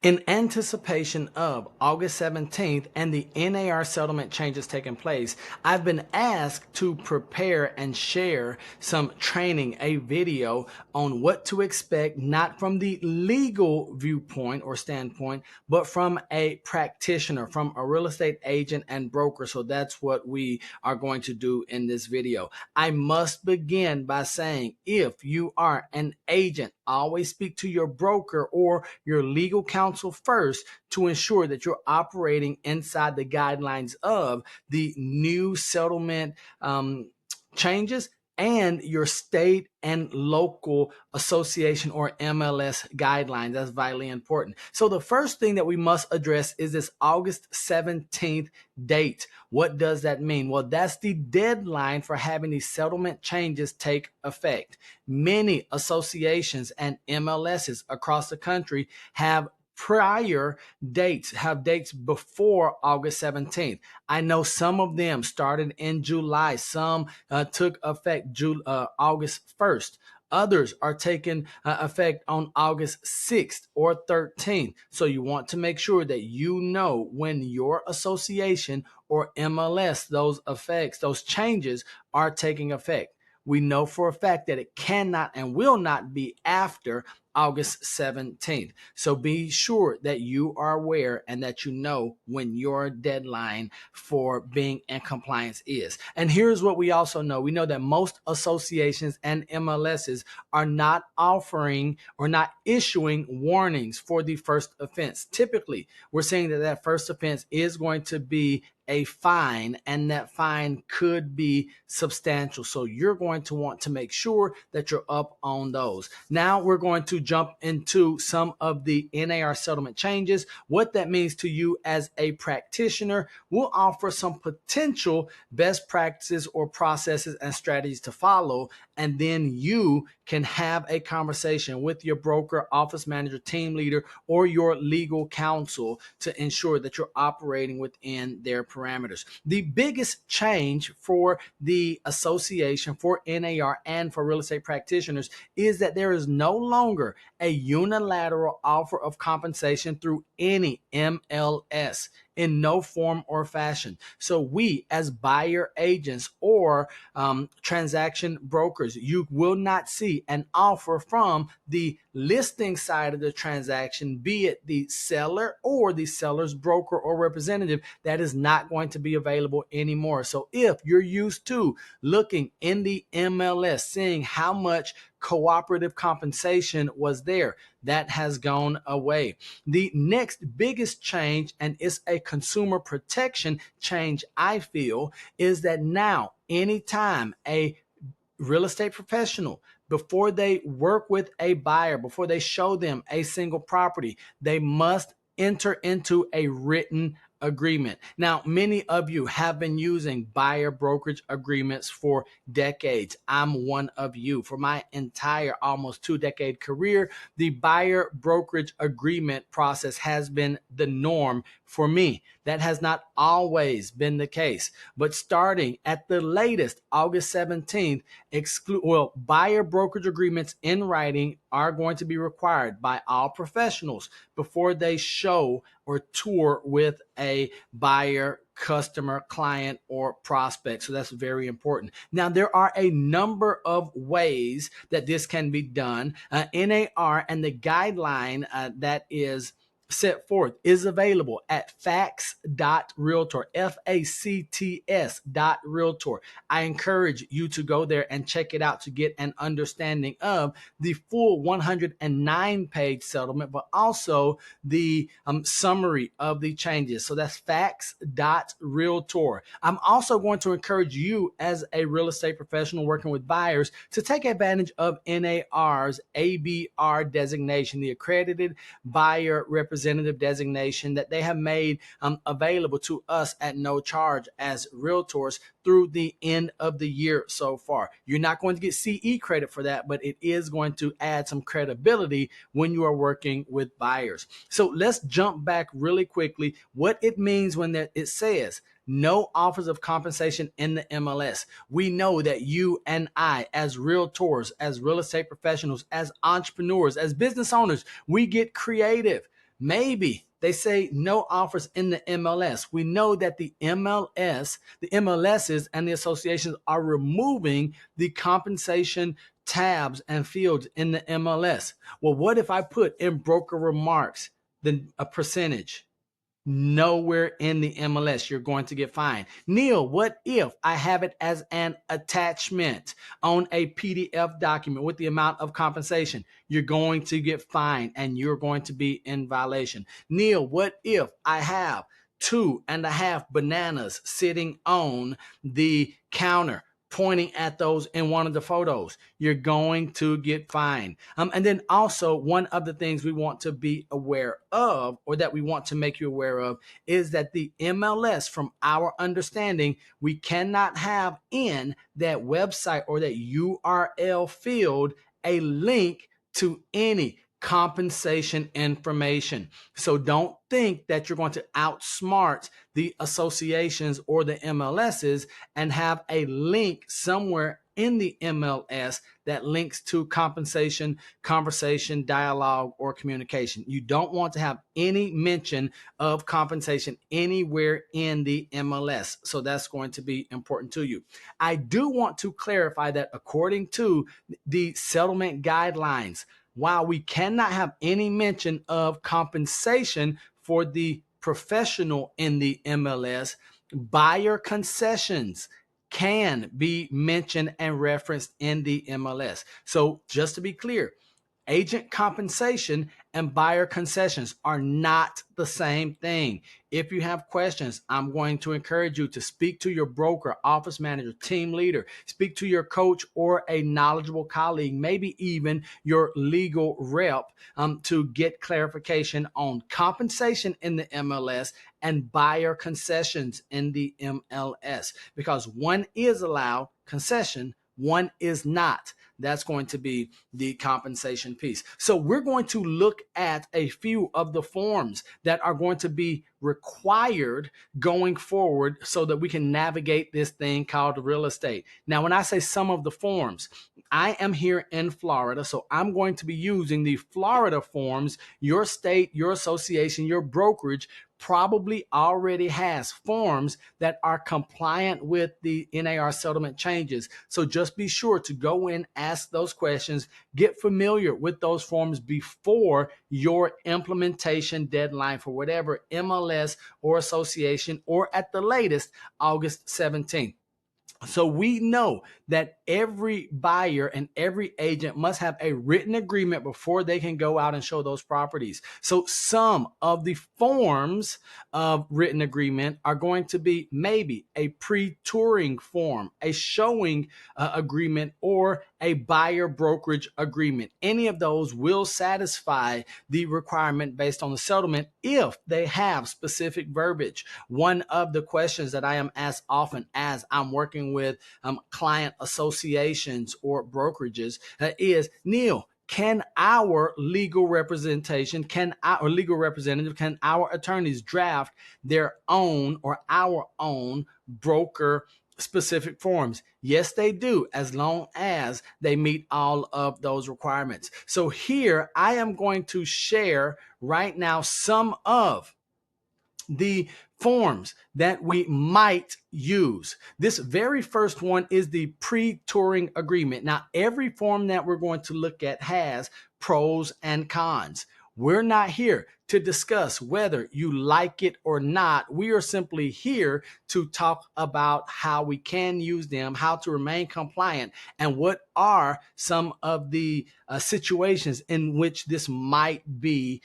In anticipation of August 17th and the NAR settlement changes taking place, I've been asked to prepare and share some training, a video on what to expect, not from the legal viewpoint or standpoint, but from a practitioner, from a real estate agent and broker. So that's what we are going to do in this video. I must begin by saying, if you are an agent, always speak to your broker or your legal counsel first to ensure that you're operating inside the guidelines of the new settlement changes and your state and local association or MLS guidelines. That's vitally important. So the first thing that we must address is this August 17th date. What does that mean? Well, that's the deadline for having these settlement changes take effect. Many associations and MLSs across the country have prior dates, have dates before August 17th. I know some of them started in July. Some took effect August 1st. Others are taking effect on August 6th or 13th. So you want to make sure that you know when your association or MLS, those effects, those changes are taking effect. We know for a fact that it cannot and will not be after August 17th. So be sure that you are aware and that you know when your deadline for being in compliance is. And here's what we also know. We know that most associations and MLSs are not offering or not issuing warnings for the first offense. Typically, we're saying that that first offense is going to be a fine, and that fine could be substantial. So you're going to want to make sure that you're up on those. Now we're going to jump into some of the NAR settlement changes, what that means to you as a practitioner. We'll offer some potential best practices or processes and strategies to follow, and then you can have a conversation with your broker, office manager, team leader, or your legal counsel to ensure that you're operating within their parameters. The biggest change for the association, for NAR, and for real estate practitioners is that there is no longer a unilateral offer of compensation through any MLS in no form or fashion. So we, as buyer agents or transaction brokers, you will not see an offer from the listing side of the transaction, be it the seller or the seller's broker or representative. That is not going to be available anymore. So if you're used to looking in the MLS, seeing how much cooperative compensation was there, that has gone away. The next biggest change, and it's a consumer protection change, I feel, is that now anytime a real estate professional, before they work with a buyer, before they show them a single property, they must enter into a written agreement. Now, many of you have been using buyer brokerage agreements for decades. I'm one of you. For my entire almost 2-decade career, the buyer brokerage agreement process has been the norm for me. That has not always been the case, but starting at the latest August 17th, buyer brokerage agreements in writing are going to be required by all professionals before they show or tour with a buyer, customer, client, or prospect. So that's very important. Now, there are a number of ways that this can be done. NAR and the guideline that is set forth is available at facts.realtor, FACTS.realtor. I encourage you to go there and check it out to get an understanding of the full 109-page settlement, but also the summary of the changes. So that's facts.realtor. I'm also going to encourage you as a real estate professional working with buyers to take advantage of NAR's ABR designation, the accredited buyer representative designation that they have made available to us at no charge as realtors through the end of the year so far. You're not going to get CE credit for that, but it is going to add some credibility when you are working with buyers. So let's jump back really quickly. What it means when it says no offers of compensation in the MLS. We know that you and I, as realtors, as real estate professionals, as entrepreneurs, as business owners, we get creative. Maybe they say no offers in the MLS. We know that the MLSs and the associations are removing the compensation tabs and fields in the MLS. Well, what if I put in broker remarks a percentage? Nowhere in the MLS you're going to get fined. Neal, what if I have it as an attachment on a PDF document with the amount of compensation? You're going to get fined and you're going to be in violation. Neal, what if I have 2.5 bananas sitting on the counter, pointing at those in one of the photos? You're going to get fined. And then also, one of the things we want to be aware of, or that we want to make you aware of, is that the MLS, from our understanding, we cannot have in that website or that URL field a link to any compensation information. So don't think that you're going to outsmart the associations or the MLSs and have a link somewhere in the MLS that links to compensation, conversation, dialogue, or communication. You don't want to have any mention of compensation anywhere in the MLS. So that's going to be important to you. I do want to clarify that according to the settlement guidelines, while we cannot have any mention of compensation for the professional in the MLS, buyer concessions can be mentioned and referenced in the MLS. So just to be clear, agent compensation and buyer concessions are not the same thing. If you have questions, I'm going to encourage you to speak to your broker, office manager, team leader, speak to your coach or a knowledgeable colleague, maybe even your legal rep, to get clarification on compensation in the MLS and buyer concessions in the MLS, because one is allowed concession, one is not. That's going to be the compensation piece. So we're going to look at a few of the forms that are going to be required going forward so that we can navigate this thing called real estate. Now, when I say some of the forms, I am here in Florida, so I'm going to be using the Florida forms. Your state, your association, your brokerage probably already has forms that are compliant with the NAR settlement changes. So just be sure to go in, ask those questions, get familiar with those forms before your implementation deadline for whatever MLS or association, or at the latest, August 17th. So we know that every buyer and every agent must have a written agreement before they can go out and show those properties. So some of the forms of written agreement are going to be maybe a pre-touring form, a showing agreement, or a buyer brokerage agreement. Any of those will satisfy the requirement based on the settlement if they have specific verbiage. One of the questions that I am asked often as I'm working with client associations or brokerages is, Neal, can our legal representation, can our legal representative, can our attorneys draft their own or our own broker specific forms? Yes, they do, as long as they meet all of those requirements. So here I am going to share right now some of the forms that we might use. This very first one is the pre-touring agreement. Now, every form that we're going to look at has pros and cons. We're not here to discuss whether you like it or not. We are simply here to talk about how we can use them, how to remain compliant, and what are some of the situations in which this might be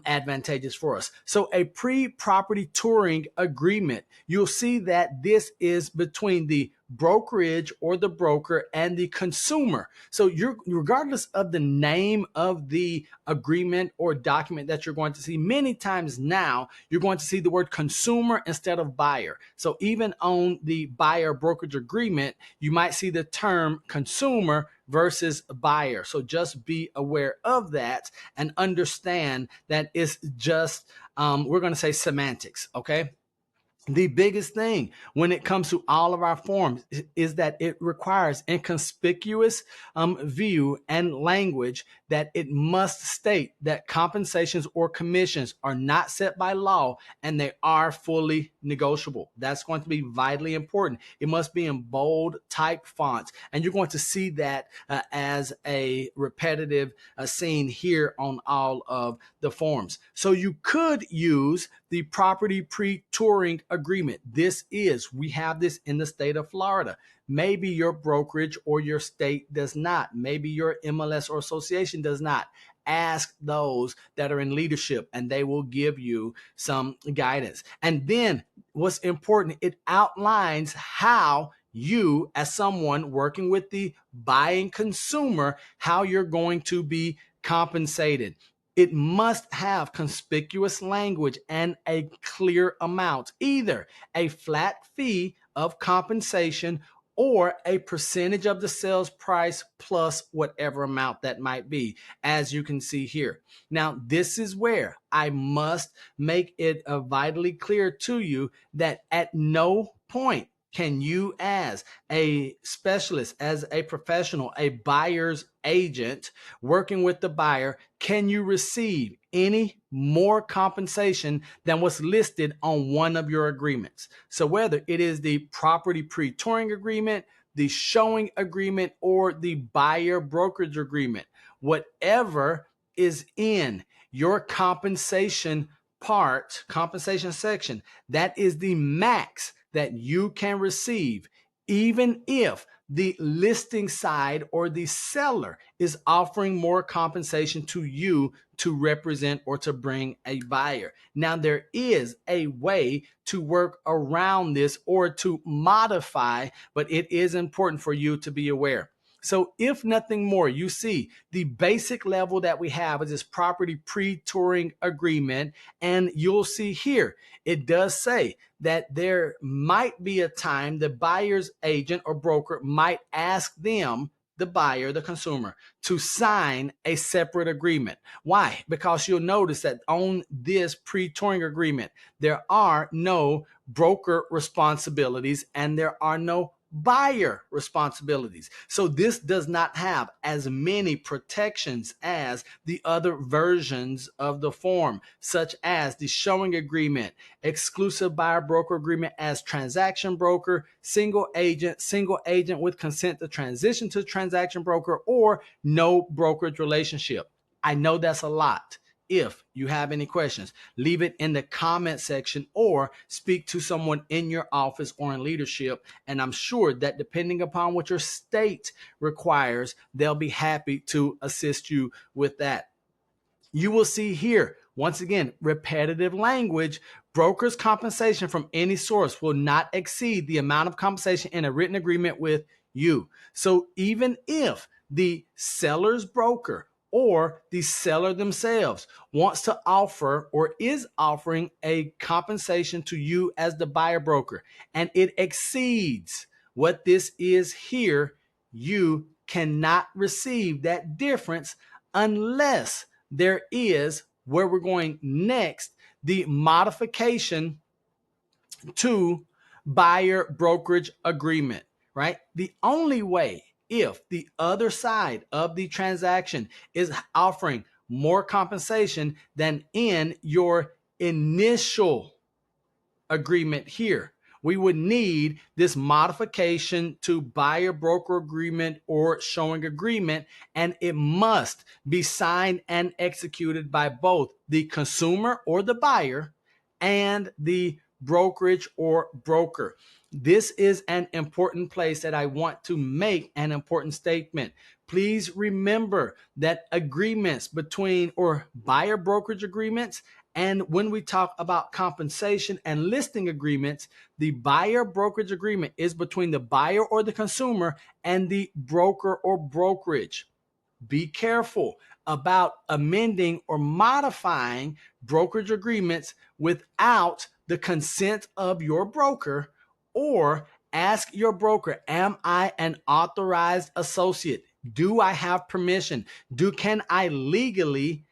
advantageous for us. So a pre-property touring agreement, you'll see that this is between the brokerage or the broker and the consumer. So you're, regardless of the name of the agreement or document that you're going to see, many times now you're going to see the word consumer instead of buyer. So even on the buyer brokerage agreement, you might see the term consumer versus buyer. So just be aware of that and understand that it's just, we're going to say semantics, okay? The biggest thing when it comes to all of our forms is that it requires inconspicuous view and language that it must state that compensations or commissions are not set by law and they are fully negotiable. That's going to be vitally important. It must be in bold type fonts, and you're going to see that as a repetitive scene here on all of the forms. So you could use the property pre-touring agreement. We have this in the state of Florida. Maybe your brokerage or your state does not. Maybe your MLS or association does not. Ask those that are in leadership and they will give you some guidance. And then what's important, it outlines how you, as someone working with the buying consumer, how you're going to be compensated. It must have conspicuous language and a clear amount, either a flat fee of compensation or a percentage of the sales price plus whatever amount that might be, as you can see here. Now, this is where I must make it vitally clear to you that at no point can you, as a specialist, as a professional, a buyer's agent working with the buyer, can you receive any more compensation than what's listed on one of your agreements? So whether it is the property pre-touring agreement, the showing agreement, or the buyer brokerage agreement, whatever is in your compensation section, that is the max that you can receive, even if the listing side or the seller is offering more compensation to you to represent or to bring a buyer. Now, there is a way to work around this or to modify, but it is important for you to be aware. So if nothing more, you see the basic level that we have is this property pre-touring agreement. And you'll see here, it does say that there might be a time the buyer's agent or broker might ask them, the buyer, the consumer, to sign a separate agreement. Why? Because you'll notice that on this pre-touring agreement, there are no broker responsibilities and there are no buyer responsibilities. So this does not have as many protections as the other versions of the form, such as the showing agreement, exclusive buyer broker agreement as transaction broker, single agent with consent to transition to transaction broker, or no brokerage relationship. I know that's a lot. If you have any questions, leave it in the comment section or speak to someone in your office or in leadership. And I'm sure that depending upon what your state requires, they'll be happy to assist you with that. You will see here, once again, repetitive language. Broker's compensation from any source will not exceed the amount of compensation in a written agreement with you. So even if the seller's broker or the seller themselves wants to offer or is offering a compensation to you as the buyer broker, and it exceeds what this is here, you cannot receive that difference unless there is, where we're going next, the modification to buyer brokerage agreement, right? The only way, if the other side of the transaction is offering more compensation than in your initial agreement here, we would need this modification to buyer broker agreement or showing agreement, and it must be signed and executed by both the consumer or the buyer and the brokerage or broker. This is an important place that I want to make an important statement. Please remember that agreements between, or buyer brokerage agreements, and when we talk about compensation and listing agreements, the buyer brokerage agreement is between the buyer or the consumer and the broker or brokerage. Be careful about amending or modifying brokerage agreements without the consent of your broker, or ask your broker, am I an authorized associate? Do I have permission? Can I legally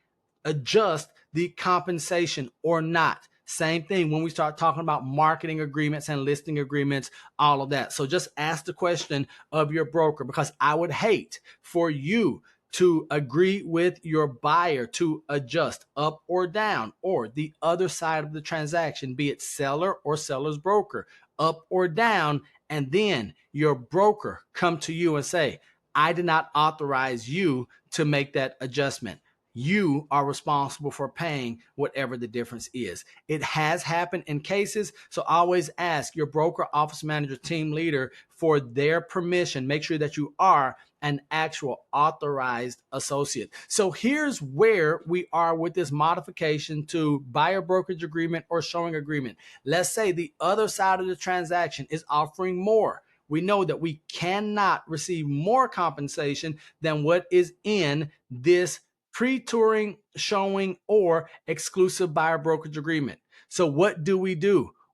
adjust the compensation or not? Same thing when we start talking about marketing agreements and listing agreements, all of that. So just ask the question of your broker, because I would hate for you to agree with your buyer to adjust up or down, or the other side of the transaction, be it seller or seller's broker, up or down, and then your broker come to you and say, I did not authorize you to make that adjustment. You are responsible for paying whatever the difference is. It has happened in cases, so always ask your broker, office manager, team leader for their permission. Make sure that you are an actual authorized associate. So here's where we are with this modification to buyer brokerage agreement or showing agreement. Let's say the other side of the transaction is offering more. We know that we cannot receive more compensation than what is in this pre-touring, showing, or exclusive buyer brokerage agreement. So what do?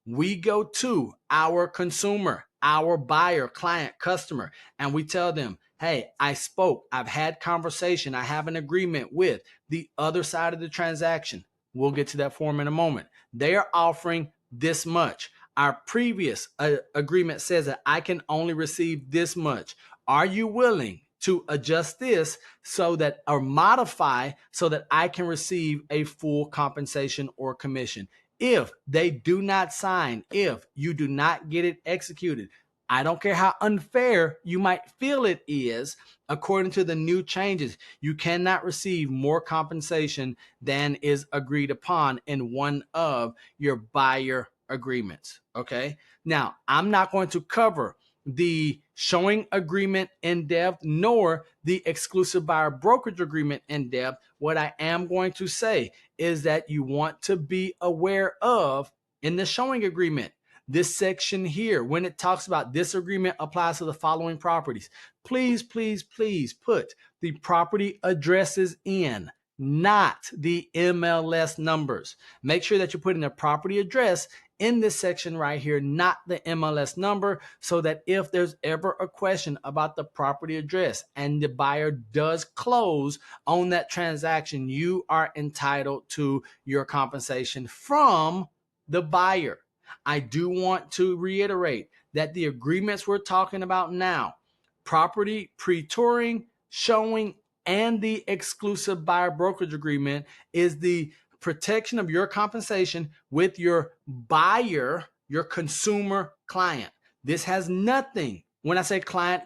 We go to our consumer, our buyer, client, customer, and we tell them, hey, I spoke, I've had conversation, I have an agreement with the other side of the transaction. We'll get to that form in a moment. They are offering this much. Our previous agreement says that I can only receive this much. Are you willing to adjust this so that, or modify so that I can receive a full compensation or commission? If they do not sign, if you do not get it executed, I don't care how unfair you might feel it is, according to the new changes, you cannot receive more compensation than is agreed upon in one of your buyer agreements. Okay. Now, I'm not going to cover the showing agreement in depth, nor the exclusive buyer brokerage agreement in depth. What I am going to say is that you want to be aware of, in the showing agreement, this section here, when it talks about this agreement applies to the following properties, please, please, please put the property addresses in, not the MLS numbers. Make sure that you're putting the property address in this section right here, not the MLS number, so that if there's ever a question about the property address and the buyer does close on that transaction, you are entitled to your compensation from the buyer. I do want to reiterate that the agreements we're talking about now, property pre-touring, showing, and the exclusive buyer brokerage agreement, is the protection of your compensation with your buyer, your consumer client. This has nothing, when I say client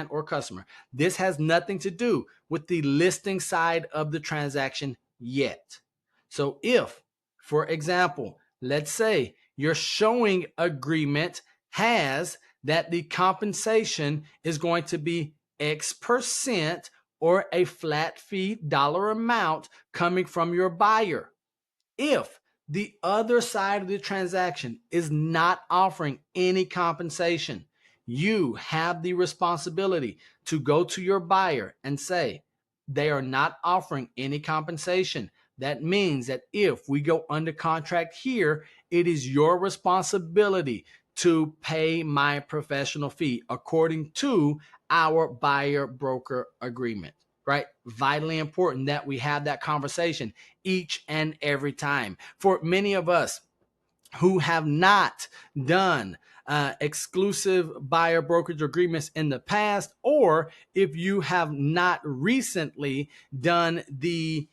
or customer, this has nothing to do with the listing side of the transaction yet. So if, for example, let's say your showing agreement has that the compensation is going to be X% or a flat fee dollar amount coming from your buyer. If the other side of the transaction is not offering any compensation, you have the responsibility to go to your buyer and say, they are not offering any compensation. That means that if we go under contract here, it is your responsibility to pay my professional fee according to our buyer broker agreement, right? Vitally important that we have that conversation each and every time. For many of us who have not done exclusive buyer brokerage agreements in the past, or if you have not recently done the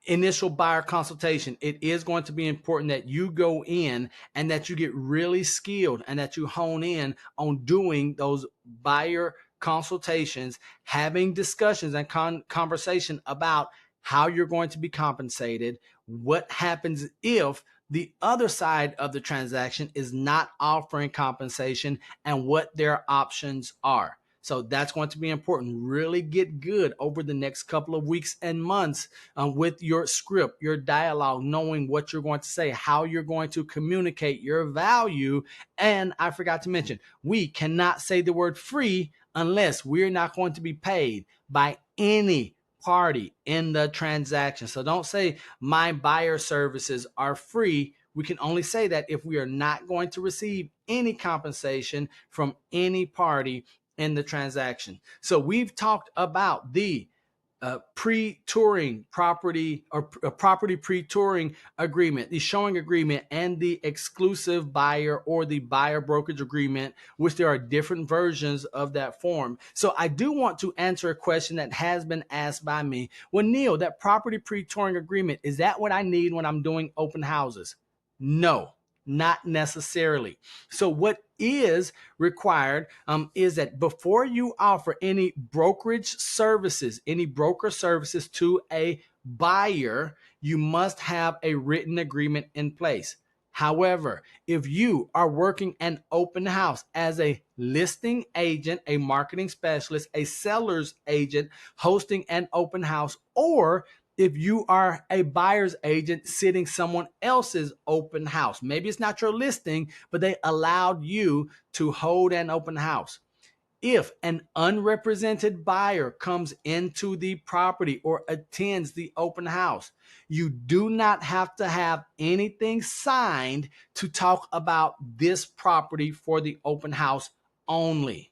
initial buyer consultation, it is going to be important that you go in and that you get really skilled and that you hone in on doing those buyer consultations, having discussions and conversation about how you're going to be compensated, what happens if the other side of the transaction is not offering compensation, and what their options are. So that's going to be important. Really get good over the next couple of weeks and months with your script, your dialogue, knowing what you're going to say, how you're going to communicate your value. And I forgot to mention, we cannot say the word free unless we're not going to be paid by any party in the transaction. So don't say my buyer services are free. We can only say that if we are not going to receive any compensation from any party in the transaction. So we've talked about the pre-touring property or a property pre-touring agreement, the showing agreement, and the exclusive buyer or the buyer brokerage agreement, which there are different versions of that form. So I do want to answer a question that has been asked by me. Well, Neal, that property pre-touring agreement, is that what I need when I'm doing open houses? No, not necessarily. So what is required is that before you offer any brokerage services, any broker services to a buyer, you must have a written agreement in place. However, if you are working an open house as a listing agent, a marketing specialist, a seller's agent hosting an open house, or if you are a buyer's agent sitting someone else's open house, maybe it's not your listing, but they allowed you to hold an open house. If an unrepresented buyer comes into the property or attends the open house, you do not have to have anything signed to talk about this property for the open house only.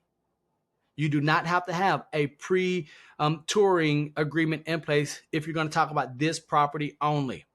You do not have to have a pre-touring agreement in place if you're going to talk about this property only.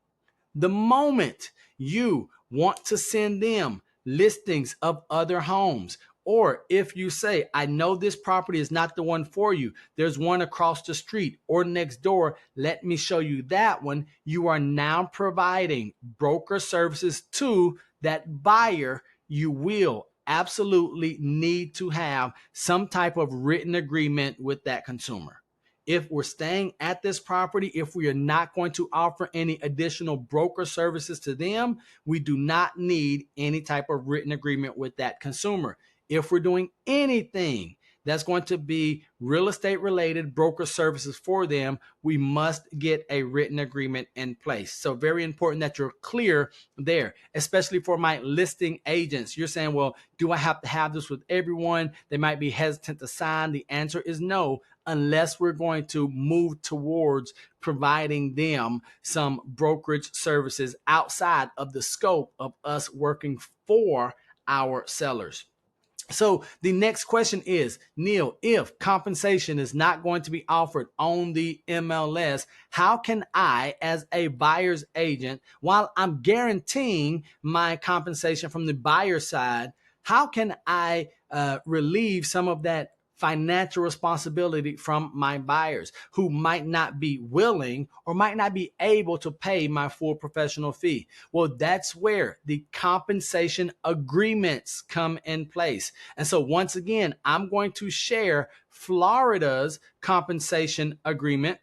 The moment you want to send them listings of other homes, or if you say, I know this property is not the one for you, there's one across the street or next door, let me show you that one, you are now providing broker services to that buyer. You will absolutely need to have some type of written agreement with that consumer. If we're staying at this property, if we are not going to offer any additional broker services to them, we do not need any type of written agreement with that consumer. If we're doing anything that's going to be real estate related broker services for them, we must get a written agreement in place. So very important that you're clear there, especially for my listing agents. You're saying, well, do I have to have this with everyone? They might be hesitant to sign. The answer is no, unless we're going to move towards providing them some brokerage services outside of the scope of us working for our sellers. So the next question is, Neal, if compensation is not going to be offered on the MLS, how can I, as a buyer's agent, while I'm guaranteeing my compensation from the buyer side, how can I relieve some of that financial responsibility from my buyers who might not be willing or might not be able to pay my full professional fee? Well, that's where the compensation agreements come in place. And so once again, I'm going to share Florida's compensation agreement.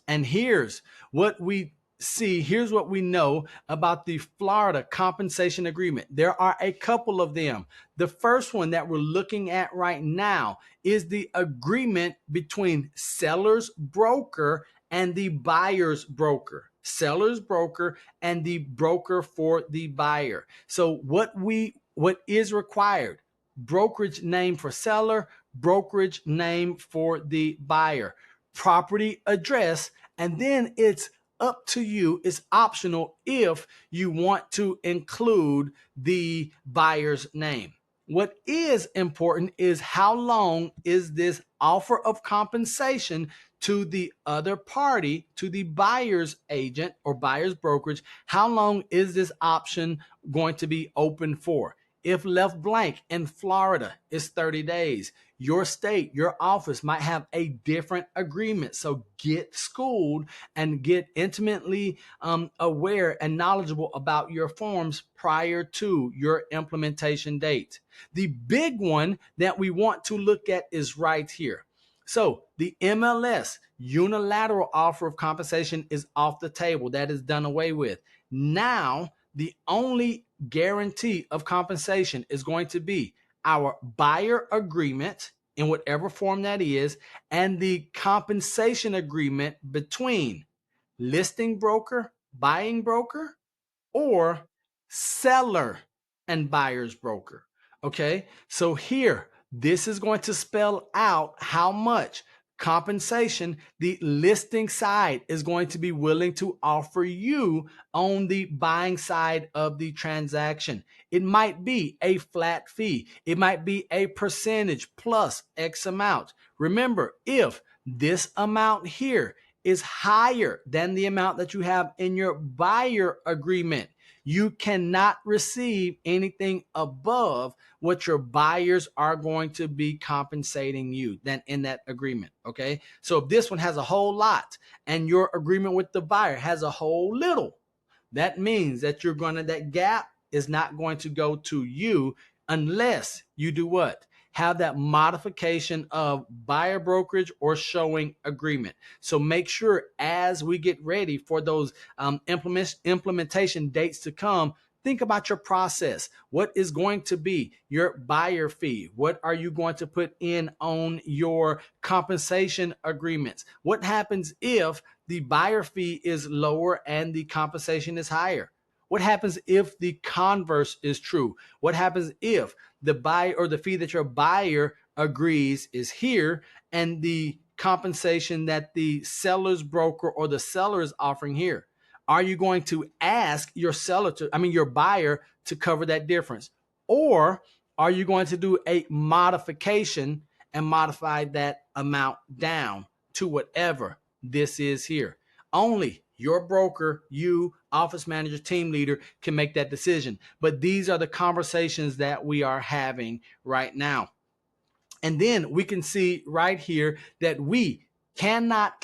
And here's what we see. Here's what we know about the Florida compensation agreement. There are a couple of them. The first one that we're looking at right now is the agreement between seller's broker and the buyer's broker. Seller's broker and the broker for the buyer. So what is required? Brokerage name for seller, brokerage name for the buyer, property address, and then it's up to you. It's optional if you want to include the buyer's name. What is important is how long is this offer of compensation to the other party, to the buyer's agent or buyer's brokerage, how long is this option going to be open for? If left blank in Florida, it's 30 days. Your state, your office might have a different agreement. So get schooled and get intimately aware and knowledgeable about your forms prior to your implementation date. The big one that we want to look at is right here. So the MLS unilateral offer of compensation is off the table. That is done away with. Now, the only guarantee of compensation is going to be our buyer agreement in whatever form that is, and the compensation agreement between listing broker, buying broker, or seller and buyer's broker. Okay, so here, this is going to spell out how much compensation the listing side is going to be willing to offer you on the buying side of the transaction. It might be a flat fee. It might be a percentage plus X amount. Remember, if this amount here is higher than the amount that you have in your buyer agreement. You cannot receive anything above what your buyers are going to be compensating you than in that agreement. Okay. So if this one has a whole lot and your agreement with the buyer has a whole little, that means that that gap is not going to go to you unless you do what? Have that modification of buyer brokerage or showing agreement. So make sure as we get ready for those implementation dates to come, think about your process. What is going to be your buyer fee? What are you going to put in on your compensation agreements? What happens if the buyer fee is lower and the compensation is higher? What happens if the converse is true? What happens if the buy or the fee that your buyer agrees is here and the compensation that the seller's broker or the seller is offering here? Are you going to ask your buyer to cover that difference? Or are you going to do a modification and modify that amount down to whatever this is here? Only your broker, you, office manager, team leader can make that decision. But these are the conversations that we are having right now. And then we can see right here that we cannot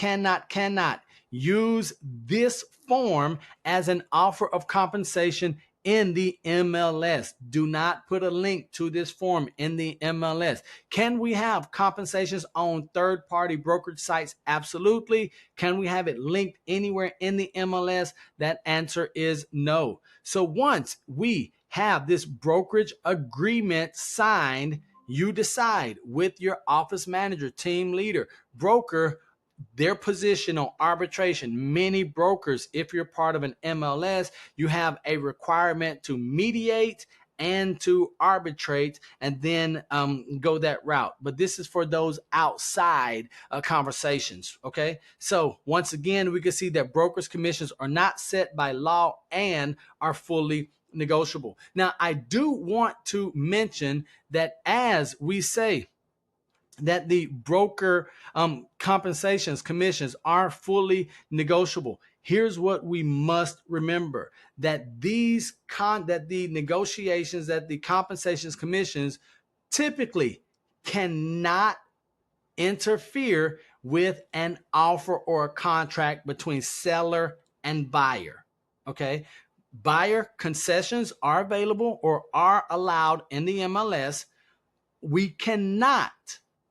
use this form as an offer of compensation in the MLS. Do not put a link to this form in the MLS. Can we have compensations on third-party brokerage sites? Absolutely. Can we have it linked anywhere in the MLS? That answer is no. So once we have this brokerage agreement signed, you decide with your office manager, team leader, broker, their position on arbitration. Many brokers, if you're part of an MLS, you have a requirement to mediate and to arbitrate and then go that route. But this is for those outside conversations. Okay. So once again, we can see that brokers' commissions are not set by law and are fully negotiable. Now, I do want to mention that as we say that the broker compensations, commissions are fully negotiable, here's what we must remember: that the negotiations, that the compensations, commissions typically cannot interfere with an offer or a contract between seller and buyer. Okay. Buyer concessions are available or are allowed in the MLS. We cannot,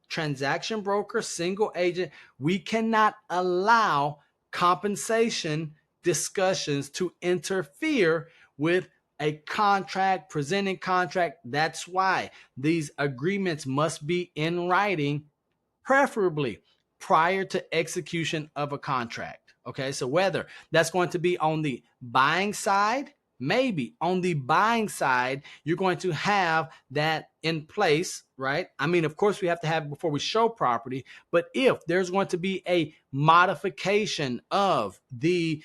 transaction broker, single agent, we cannot allow compensation discussions to interfere with a contract, presenting contract. That's why these agreements must be in writing, preferably prior to execution of a contract. Okay, so whether that's going to be on the buying side, maybe on the buying side, you're going to have that in place, right? I mean, of course, we have to have it before we show property, but if there's going to be a modification of the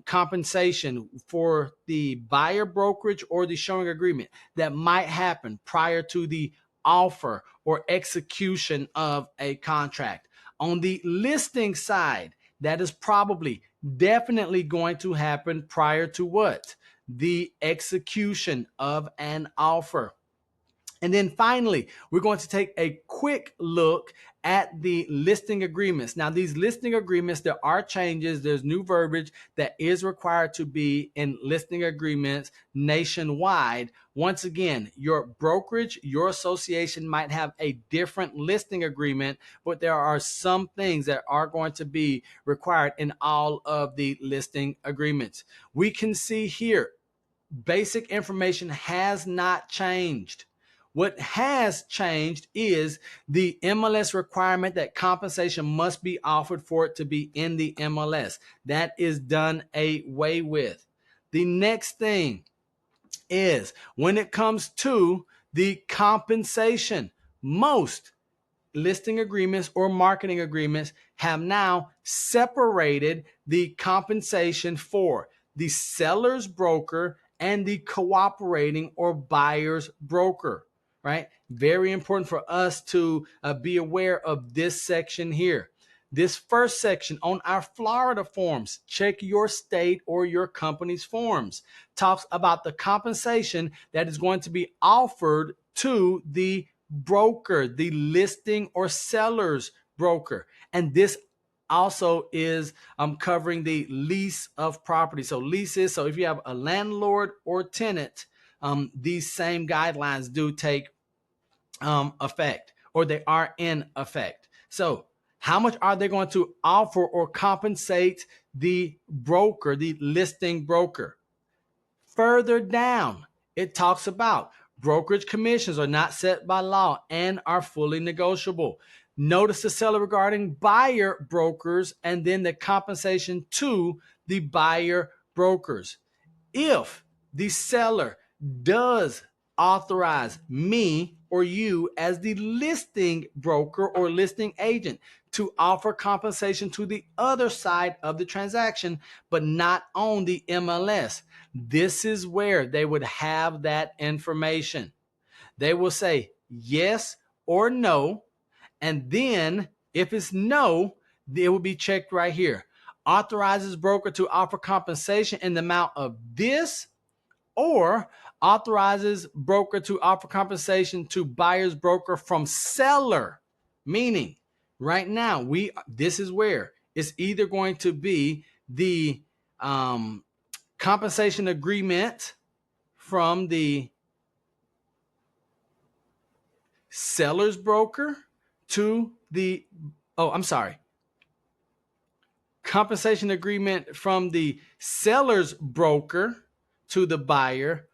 compensation for the buyer brokerage or the showing agreement, that might happen prior to the offer or execution of a contract. On the listing side, that is probably definitely going to happen prior to what? The execution of an offer. And then finally, we're going to take a quick look at the listing agreements. Now, these listing agreements, there are changes. There's new verbiage that is required to be in listing agreements nationwide. Once again, your brokerage, your association might have a different listing agreement, but there are some things that are going to be required in all of the listing agreements. We can see here, basic information has not changed. What has changed is the MLS requirement that compensation must be offered for it to be in the MLS. That is done away with. The next thing is when it comes to the compensation, most listing agreements or marketing agreements have now separated the compensation for the seller's broker and the cooperating or buyer's broker, right? Very important for us to be aware of this section here. this first section on our Florida forms, check your state or your company's forms, talks about the compensation that is going to be offered to the broker, the listing or seller's broker. And this also is covering the lease of property. So leases, so if you have a landlord or tenant, these same guidelines do take effect, or they are in effect. So how much are they going to offer or compensate the broker, the listing broker? Further down, it talks about brokerage commissions are not set by law and are fully negotiable. Notice the seller regarding buyer brokers and then the compensation to the buyer brokers. If the seller does authorize me or you as the listing broker or listing agent to offer compensation to the other side of the transaction, but not on the MLS, this is where they would have that information. They will say yes or no, and then if it's no, it will be checked right here. Authorizes broker to offer compensation in the amount of this, or authorizes broker to offer compensation to buyer's broker from seller. Meaning, right now, this is where it's either going to be the compensation agreement from the seller's broker to the, compensation agreement from the seller's broker to the buyer,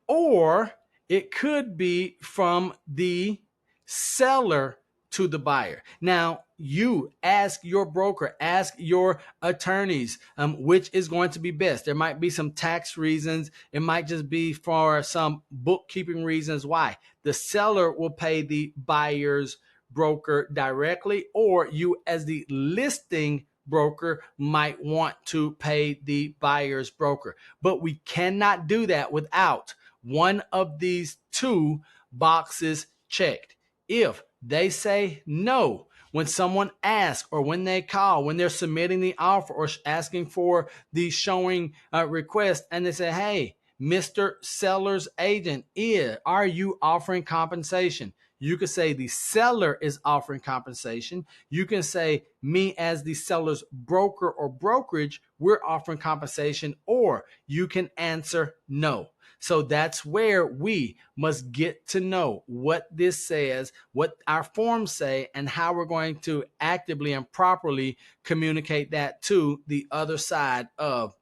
or it could be from the seller to the buyer. Now, you ask your broker, ask your attorneys, which is going to be best. There might be some tax reasons. It might just be for some bookkeeping reasons why. The seller will pay the buyer's broker directly, or you as the listing broker might want to pay the buyer's broker. But we cannot do that without one of these two boxes checked. If they say no, when someone asks or when they call, when they're submitting the offer or asking for the showing request, and they say, hey, Mr. Seller's agent, are you offering compensation? You could say the seller is offering compensation. You can say me as the seller's broker or brokerage, we're offering compensation, or you can answer no. So that's where we must get to know what this says, what our forms say, and how we're going to actively and properly communicate that to the other side of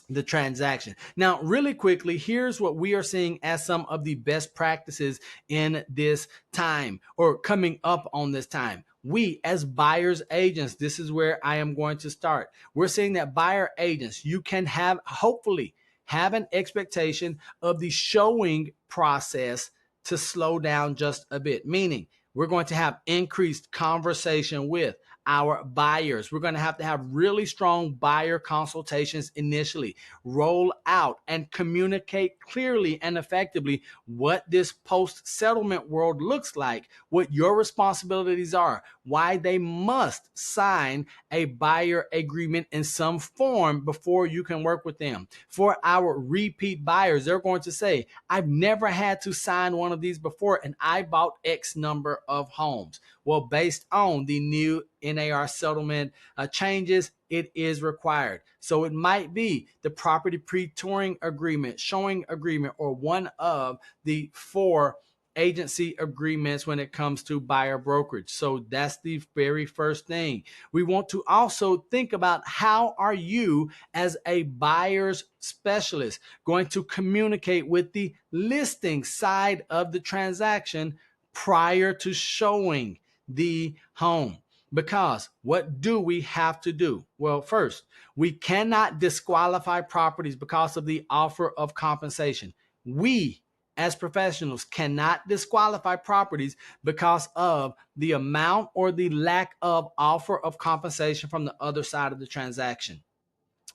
the transaction. Now, really quickly, here's what we are seeing as some of the best practices in this time, or coming up on this time. We as buyer's agents, this is where I am going to start. We're seeing that buyer agents, you can hopefully have an expectation of the showing process to slow down just a bit, meaning we're going to have increased conversation with our buyers. We're going to have really strong buyer consultations initially, roll out and communicate clearly and effectively what this post-settlement world looks like, what your responsibilities are, why they must sign a buyer agreement in some form before you can work with them. For our repeat buyers, they're going to say, I've never had to sign one of these before, and I bought X number of homes. Well, based on the new NAR settlement changes, it is required. So it might be the property pre-touring agreement, showing agreement, or one of the 4 agency agreements when it comes to buyer brokerage. So that's the very first thing. We want to also think about, how are you as a buyer's specialist going to communicate with the listing side of the transaction prior to showing the home? Because what do we have to do? Well, first, we cannot disqualify properties because of the offer of compensation. We as professionals cannot disqualify properties because of the amount or the lack of offer of compensation from the other side of the transaction.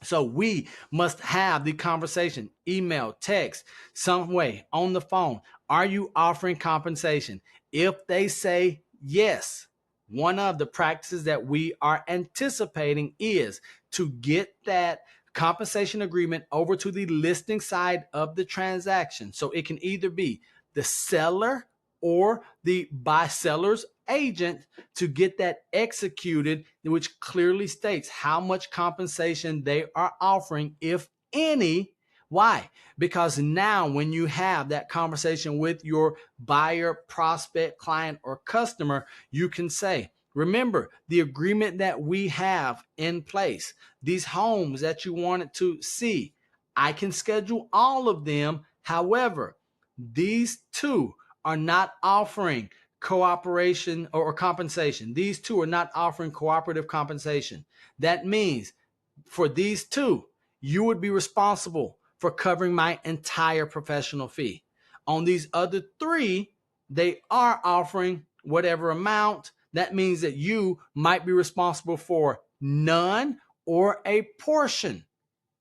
So we must have the conversation, email, text, some way, on the phone. Are you offering compensation? If they say yes, one of the practices that we are anticipating is to get that compensation agreement over to the listing side of the transaction. So it can either be the seller or the seller's agent to get that executed, which clearly states how much compensation they are offering, if any. Why? Because now when you have that conversation with your buyer, prospect, client, or customer, you can say, remember the agreement that we have in place, these homes that you wanted to see, I can schedule all of them. However, these two are not offering cooperation or compensation. These two are not offering cooperative compensation. That means for these two, you would be responsible for covering my entire professional fee. On these other three, they are offering whatever amount. That means that you might be responsible for none or a portion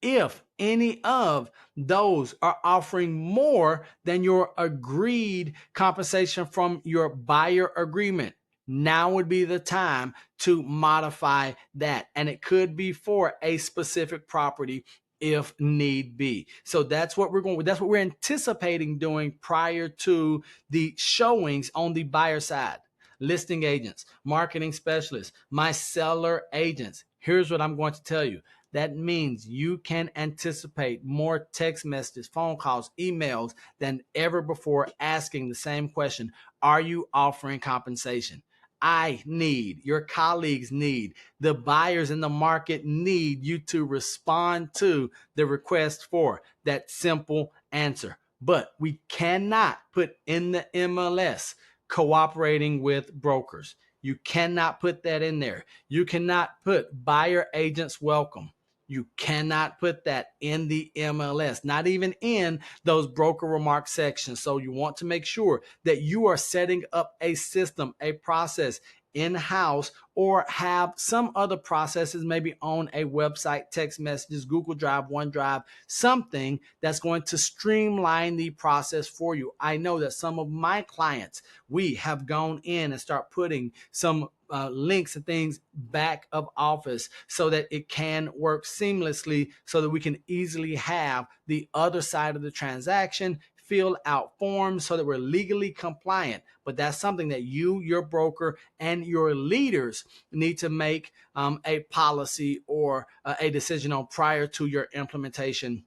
if any of those are offering more than your agreed compensation from your buyer agreement. Now would be the time to modify that. And it could be for a specific property if need be. So that's what we're anticipating doing prior to the showings on the buyer side. Listing agents, marketing specialists, my seller agents. Here's what I'm going to tell you. That means you can anticipate more text messages, phone calls, emails than ever before asking the same question. Are you offering compensation? I need, your colleagues need, the buyers in the market need you to respond to the request for that simple answer. But we cannot put in the MLS cooperating with brokers. You cannot put that in there. You cannot put buyer agents welcome. You cannot put that in the MLS, not even in those broker remark sections. So you want to make sure that you are setting up a system, a process in-house, or have some other processes maybe on a website, text messages, Google Drive, OneDrive, something that's going to streamline the process for you. I know that some of my clients, we have gone in and start putting some links and things back of office so that it can work seamlessly, so that we can easily have the other side of the transaction fill out forms so that we're legally compliant. But that's something that you, your broker, and your leaders need to make a policy or a decision on prior to your implementation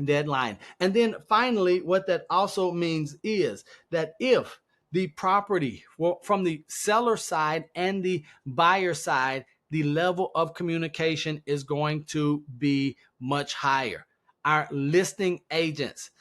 deadline. And then finally, what that also means is that if the property, well, from the seller side and the buyer side, the level of communication is going to be much higher. Our listing agents,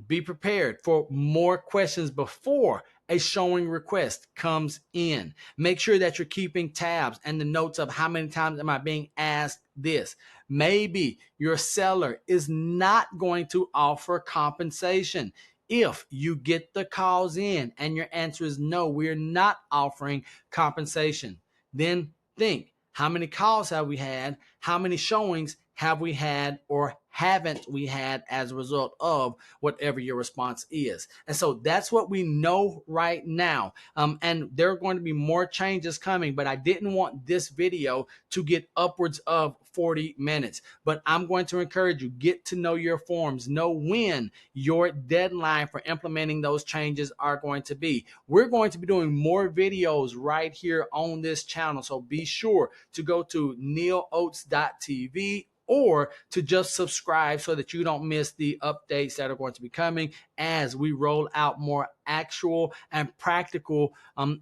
be prepared for more questions before a showing request comes in. Make sure that you're keeping tabs and the notes of how many times am I being asked this. Maybe your seller is not going to offer compensation. If you get the calls in and your answer is no, we're not offering compensation, then think, how many calls have we had? How many showings have we had or haven't we had as a result of whatever your response is? And so that's what we know right now. And there are going to be more changes coming, but I didn't want this video to get upwards of 40 minutes. But I'm going to encourage you, get to know your forms, know when your deadline for implementing those changes are going to be. We're going to be doing more videos right here on this channel. So be sure to go to nealoates.tv or to just subscribe so that you don't miss the updates that are going to be coming as we roll out more actual and practical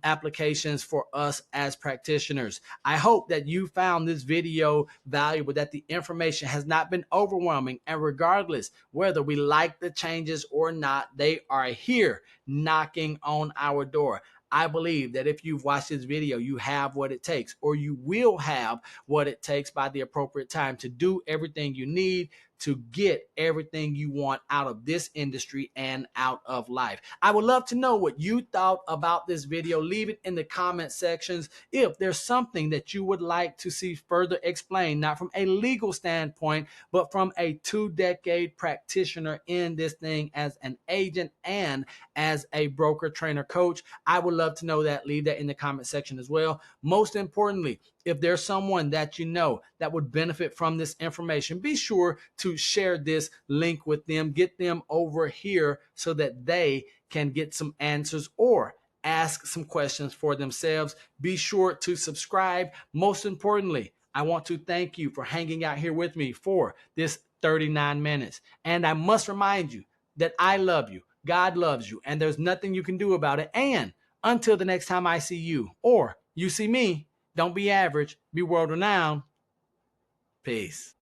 applications for us as practitioners. I hope that you found this video valuable, that the information has not been overwhelming, and regardless whether we like the changes or not, they are here knocking on our door. I believe that if you've watched this video, you have what it takes, or you will have what it takes by the appropriate time to do everything you need to get everything you want out of this industry and out of life. I would love to know what you thought about this video. Leave it in the comment sections. If there's something that you would like to see further explained, not from a legal standpoint, but from a 2-decade practitioner in this thing as an agent and as a broker, trainer, coach, I would love to know that. Leave that in the comment section as well. Most importantly, if there's someone that you know that would benefit from this information, be sure to share this link with them. Get them over here so that they can get some answers or ask some questions for themselves. Be sure to subscribe. Most importantly, I want to thank you for hanging out here with me for this 39 minutes. And I must remind you that I love you, God loves you, and there's nothing you can do about it. And until the next time I see you or you see me, don't be average, be world renowned. Peace.